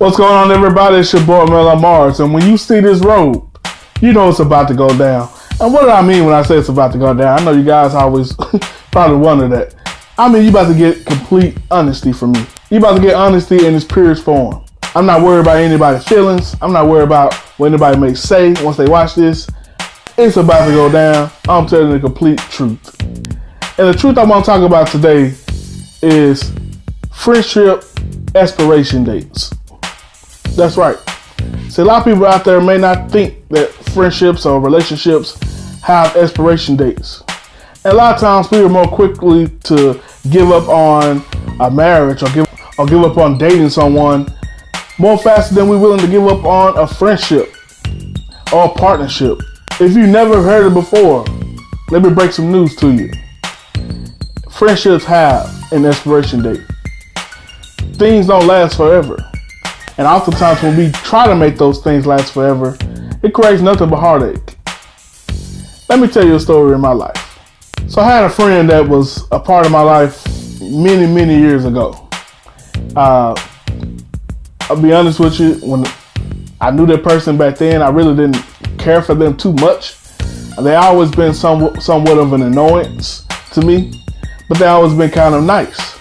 What's going on, everybody? It's your boy mel.on.mars, and when you see this road, you know it's about to go down. And what do I mean when I say it's about to go down? I know you guys always probably wonder that. I mean, you about to get complete honesty from me. You about to get honesty in its purest form. I'm not worried about anybody's feelings. I'm not worried about what anybody may say once they watch this. It's about to go down. I'm telling the complete truth. And the truth I want to talk about today is friendship expiration dates. That's right. See, a lot of people out there may not think that friendships or relationships have expiration dates. And a lot of times we are more quickly to give up on a marriage or give up on dating someone more faster than we're willing to give up on a friendship or a partnership. If you never heard it before, let me break some news to you. Friendships have an expiration date. Things don't last forever. And oftentimes when we try to make those things last forever, it creates nothing but heartache. Let me tell you a story in my life. So I had a friend that was a part of my life many years ago. I'll be honest with you, when I knew that person back then, I really didn't care for them too much. They always been somewhat of an annoyance to me, but they always been kind of nice.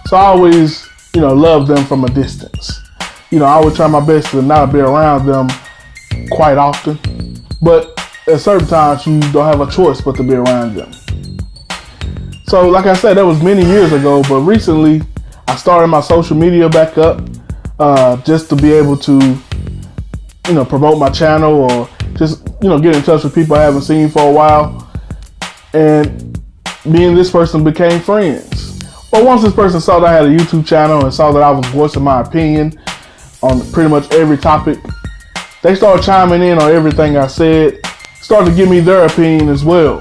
So I always, loved them from a distance. I would try my best to not be around them quite often, but at certain times you don't have a choice but to be around them. So like I said, that was many years ago, but recently I started my social media back up just to be able to, promote my channel or just, get in touch with people I haven't seen for a while. And me and this person became friends. But once this person saw that I had a YouTube channel and saw that I was voicing my opinion on pretty much every topic, they started chiming in on everything I said, started to give me their opinion as well,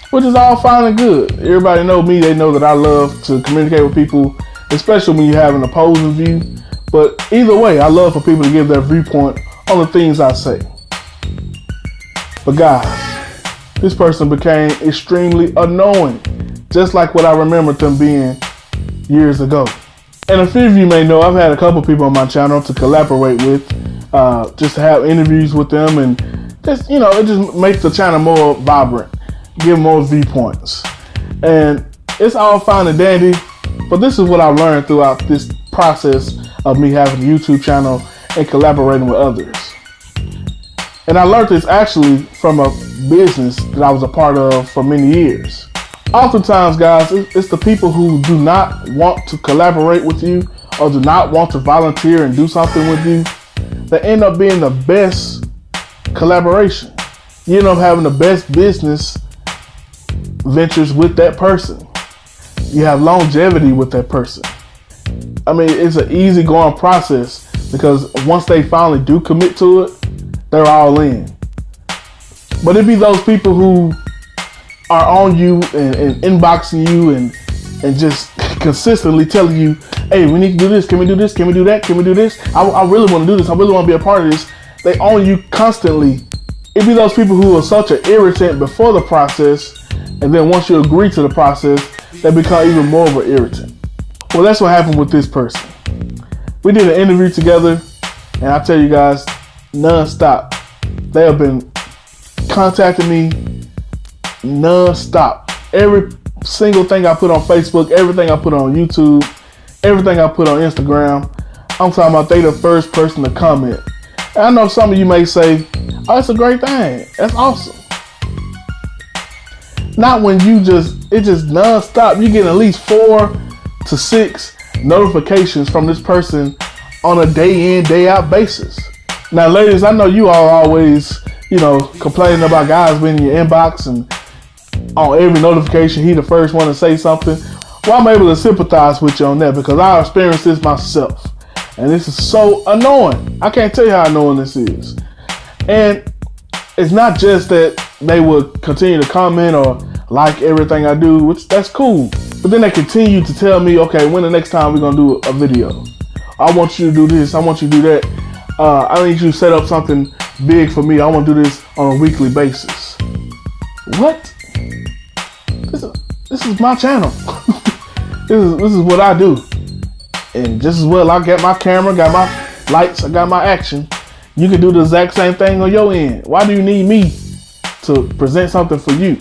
which is all fine and good. Everybody know me, they know that I love to communicate with people, especially when you have an opposing view. But either way, I love for people to give their viewpoint on the things I say. But guys, this person became extremely annoying, just like what I remembered them being years ago. And a few of you may know I've had a couple people on my channel to collaborate with, just to have interviews with them, and just, it just makes the channel more vibrant, give more viewpoints. And it's all fine and dandy, but this is what I've learned throughout this process of me having a YouTube channel and collaborating with others. And I learned this actually from a business that I was a part of for many years. Oftentimes, guys, it's the people who do not want to collaborate with you or do not want to volunteer and do something with you that end up being the best collaboration. You end up having the best business ventures with that person. You have longevity with that person. I mean, it's an easy going process because once they finally do commit to it, they're all in. But it be those people who are on you and inboxing you and just consistently telling you, hey, we need to do this. Can we do this? Can we do that? Can we do this? I really want to do this. I really want to be a part of this. They own you constantly. It be those people who are such an irritant before the process, and then once you agree to the process, they become even more of an irritant. Well, that's what happened with this person. We did an interview together, and I tell you guys, non-stop, they have been contacting me non-stop. Every single thing I put on Facebook, everything I put on YouTube, everything I put on Instagram, I'm talking about they the first person to comment. And I know some of you may say, oh, it's a great thing. That's awesome. Not when it's just non-stop. You get at least 4 to 6 notifications from this person on a day in, day out basis. Now, ladies, I know you all always, complaining about guys being in your inbox and on every notification, he the first one to say something. Well, I'm able to sympathize with you on that because I experienced this myself. And this is so annoying. I can't tell you how annoying this is. And it's not just that they would continue to comment or like everything I do, which that's cool. But then they continue to tell me, okay, when the next time we're going to do a video? I want you to do this. I want you to do that. I need you to set up something big for me. I want to do this on a weekly basis. What? This is my channel. This is what I do. And just as well, I got my camera, got likes, I got my action. You can do the exact same thing on your end. Why do you need me to present something for you?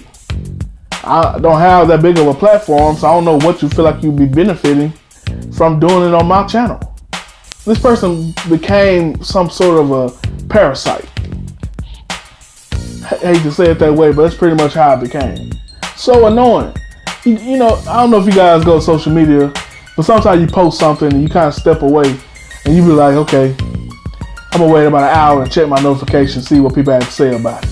I don't have that big of a platform, so I don't know what you feel like you'd be benefiting from doing it on my channel. This person became some sort of a parasite. I hate to say it that way, but that's pretty much how it became. So annoying. You know, I don't know if you guys go to social media, but sometimes you post something and you kind of step away and you be like, okay, I'm gonna wait about an hour and check my notifications, see what people have to say about it.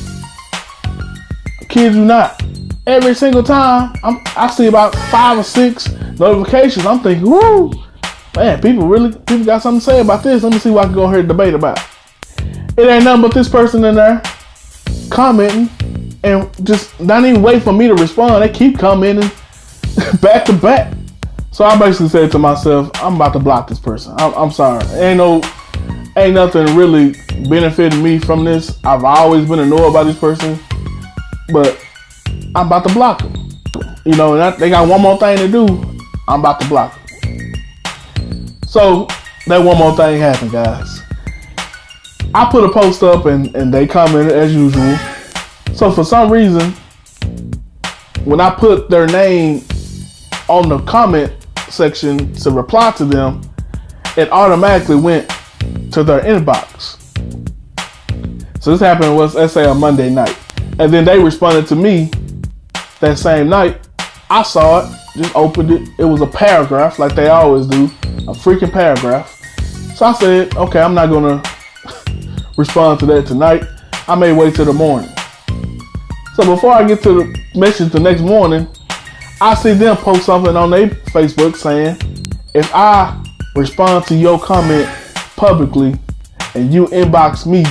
I kid you not. Every single time I see about 5 or 6 notifications, I'm thinking, whoo, man, people got something to say about this. Let me see what I can go here and debate about. It ain't nothing but this person in there commenting and just not even wait for me to respond. They keep commenting back to back. So I basically said to myself, I'm about to block this person. I'm sorry. Ain't nothing really benefiting me from this. I've always been annoyed by this person, but I'm about to block them. You know, and they got one more thing to do. I'm about to block them. So that one more thing happened, guys. I put a post up and they commented as usual. So for some reason, when I put their name on the comment section to reply to them, it automatically went to their inbox. So this happened was, let's say, a Monday night. And then they responded to me that same night. I saw it, just opened it. It was a paragraph like they always do, a freaking paragraph. So I said, okay, I'm not gonna respond to that tonight. I may wait till the morning. So before I get to the message the next morning, I see them post something on their Facebook saying, if I respond to your comment publicly and you inbox me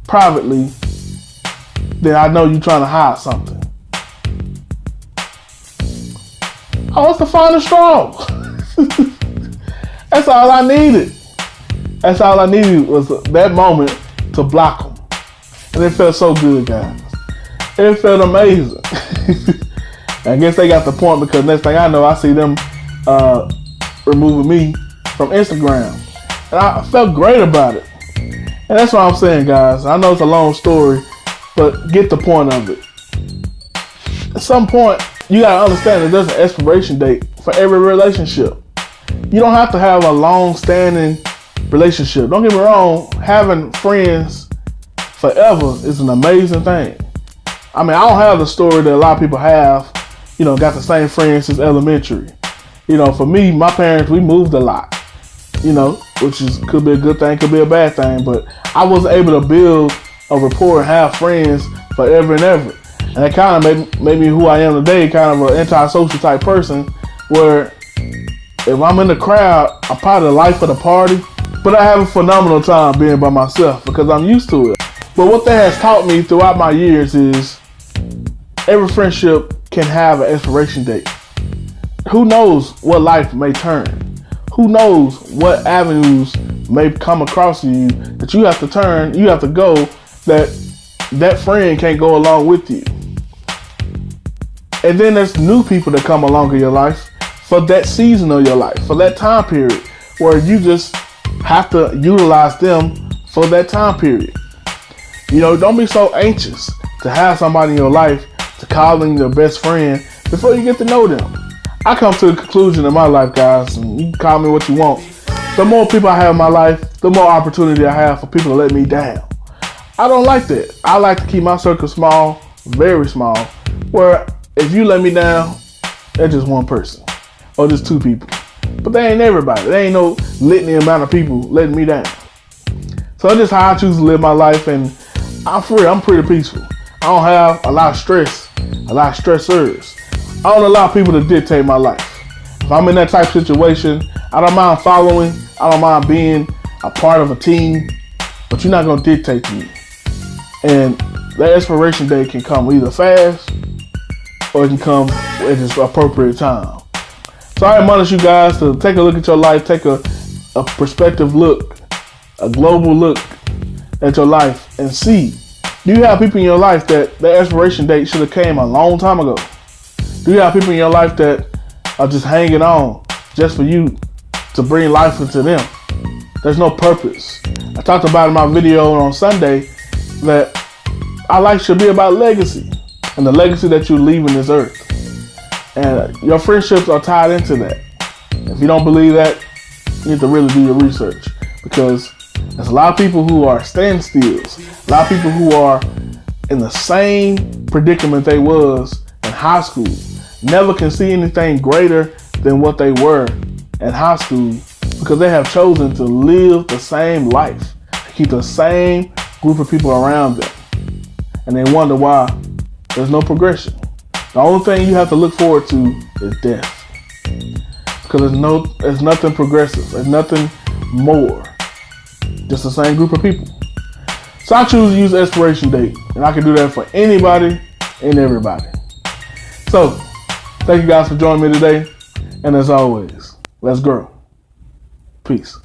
privately, then I know you're trying to hide something. Oh, it's the final straw. That's all I needed. That's all I needed was that moment to block them. And it felt so good, guys. It felt amazing. I guess they got the point, because next thing I know, I see them removing me from Instagram. And I felt great about it. And that's what I'm saying, guys. I know it's a long story, but get the point of it. At some point, you gotta understand that there's an expiration date for every relationship. You don't have to have a long-standing relationship. Don't get me wrong, having friends forever is an amazing thing. I mean, I don't have the story that a lot of people have, you know, got the same friends since elementary. You know, for me, my parents, we moved a lot, you know, which could be a good thing, could be a bad thing, but I was able to build a rapport and have friends forever and ever. And that kind of made me who I am today, kind of an antisocial type person, where if I'm in the crowd, I'm probably the life of the party, but I have a phenomenal time being by myself because I'm used to it. But what that has taught me throughout my years is every friendship can have an expiration date. Who knows what life may turn? Who knows what avenues may come across you that you have to turn, you have to go, that friend can't go along with you. And then there's new people that come along in your life for that season of your life, for that time period, where you just have to utilize them for that time period. You know, don't be so anxious to have somebody in your life to call them your best friend before you get to know them. I come to the conclusion in my life, guys, and you can call me what you want. The more people I have in my life, the more opportunity I have for people to let me down. I don't like that. I like to keep my circle small, very small, where if you let me down, that's just one person or just 2 people. But they ain't everybody. They ain't no litany amount of people letting me down. So that's just how I choose to live my life, and I'm free. I'm pretty peaceful. I don't have a lot of stress, a lot of stressors. I don't allow people to dictate my life. If I'm in that type of situation, I don't mind following. I don't mind being a part of a team, but you're not going to dictate to me. And that expiration date can come either fast or it can come at its appropriate time. So I admonish you guys to take a look at your life, take a perspective look, a global look at your life and see, do you have people in your life that the expiration date should have came a long time ago? Do you have people in your life that are just hanging on just for you to bring life into them? There's no purpose. I talked about in my video on Sunday that our life should be about legacy and the legacy that you leave in this earth. And your friendships are tied into that. If you don't believe that, you need to really do your research, because there's a lot of people who are standstills, a lot of people who are in the same predicament they was in high school, never can see anything greater than what they were in high school, because they have chosen to live the same life, keep the same group of people around them, and they wonder why there's no progression. The only thing you have to look forward to is death, because there's nothing progressive, there's nothing more, just the same group of people. So I choose to use expiration date, and I can do that for anybody and everybody. So thank you guys for joining me today, and as always, let's grow. Peace.